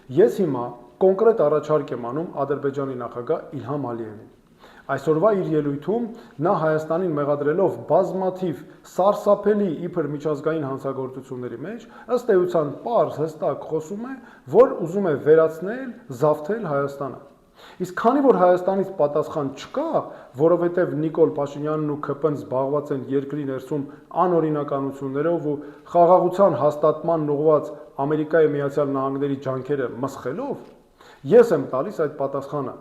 Ես հիմա կոնկրետ առաջարկ եմ անում Ադրբեջանի նախագահ Իլհամ Ալիևին։ Այսօրվա իր ելույթում նա Հայաստանին մեղադրելով բազմաթիվ սարսափելի իբր միջազգային հանցագործությունների մեջ, ըստ էության պարզ հստակ խոսում է, որ ուզում է վերացնել, զավթել Հայաստանը։ Իսկ քանի որ Հայաստանից պատասխան չկա, որովհետև Նիկոլ Փաշինյանն ու ՔՊ-ն զբաղված են երկրի ներսում անօրինականություններով ու խաղաղության հաստատման ուղղված Ամերիկայի Միացյալ Նահանգների ջանքերը մսխելով, ես եմ տալիս այդ պատասխանը։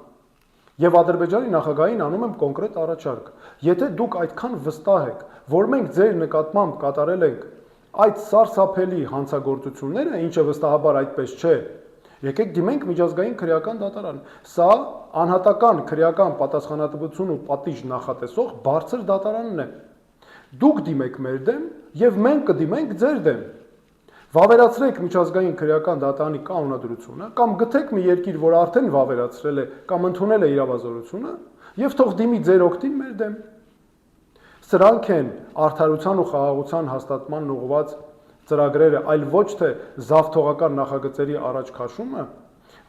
Եվ Ադրբեջանի նախագահին անում եմ կոնկրետ առաջարկ։ Եթե դուք այդքան վստահ եք, որ մենք ձեր նկատմամբ կատարել ենք այդ սարսափելի հանցագործությունները, ինչը վստահաբար այդպես չէ, եկեք դիմենք միջազգային քրեական դատարան։ Սա անհատական քրեական պատասխանատվություն ու պատիժ նախատեսող բարձր դատարանն է։ Դուք դիմեք մեր դեմ, եւ մենք կդիմենք ձեր դեմ։ Վավերացրեք միջազգային քրեական դատարանի կանոնադրությունը կամ գտեք մի երկիր, որ արդեն վավերացրել է կամ ընդունել է իրավազորությունը, եւ թող դիմի ձեր օգտին մեր դեմ։ Սրանք են արդարության ու խաղաղության հաստատման ուղղված ծրագրերը, այլ ոչ թե զավթողական նախագծերի առաջ քաշումը,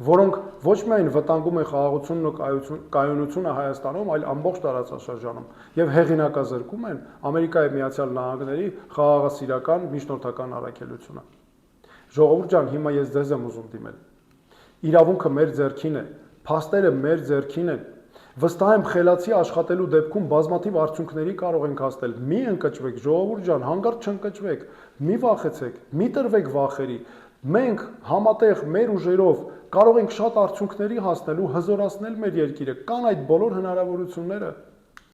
որոնք ոչ միայն վտանգում են խաղաղությունն ու կայունությունը Հայաստանում, այլ ամբողջ տարածաշրջանում եւ հեղինակազրկում են Ամերիկայի Միացյալ Նահանգների խաղաղասիրական միջնորդական առաքելությունը։ Ժողովուրդ ջան, հիմա ես ձեզ եմ ուզում դիմել։ Իրավունքը մեր ձեռքին է, փաստերը մեր ձեռքին են։ Վստահ եմ խելացի աշխատելու դեպքում բազմաթիվ արդյունքների կարող ենք հասնել։ Մի ընկճվեք, ժողովուրդ ջան, հանկարծ չընկճվեք, մի վախեցեք, մի տրվեք վախերի։ Մենք համատեղ մեր ուժերով կարող ենք շատ արդյունքների հասնել ու հզորացնել մեր երկիրը։ Կան այդ բոլոր հնարավորությունները։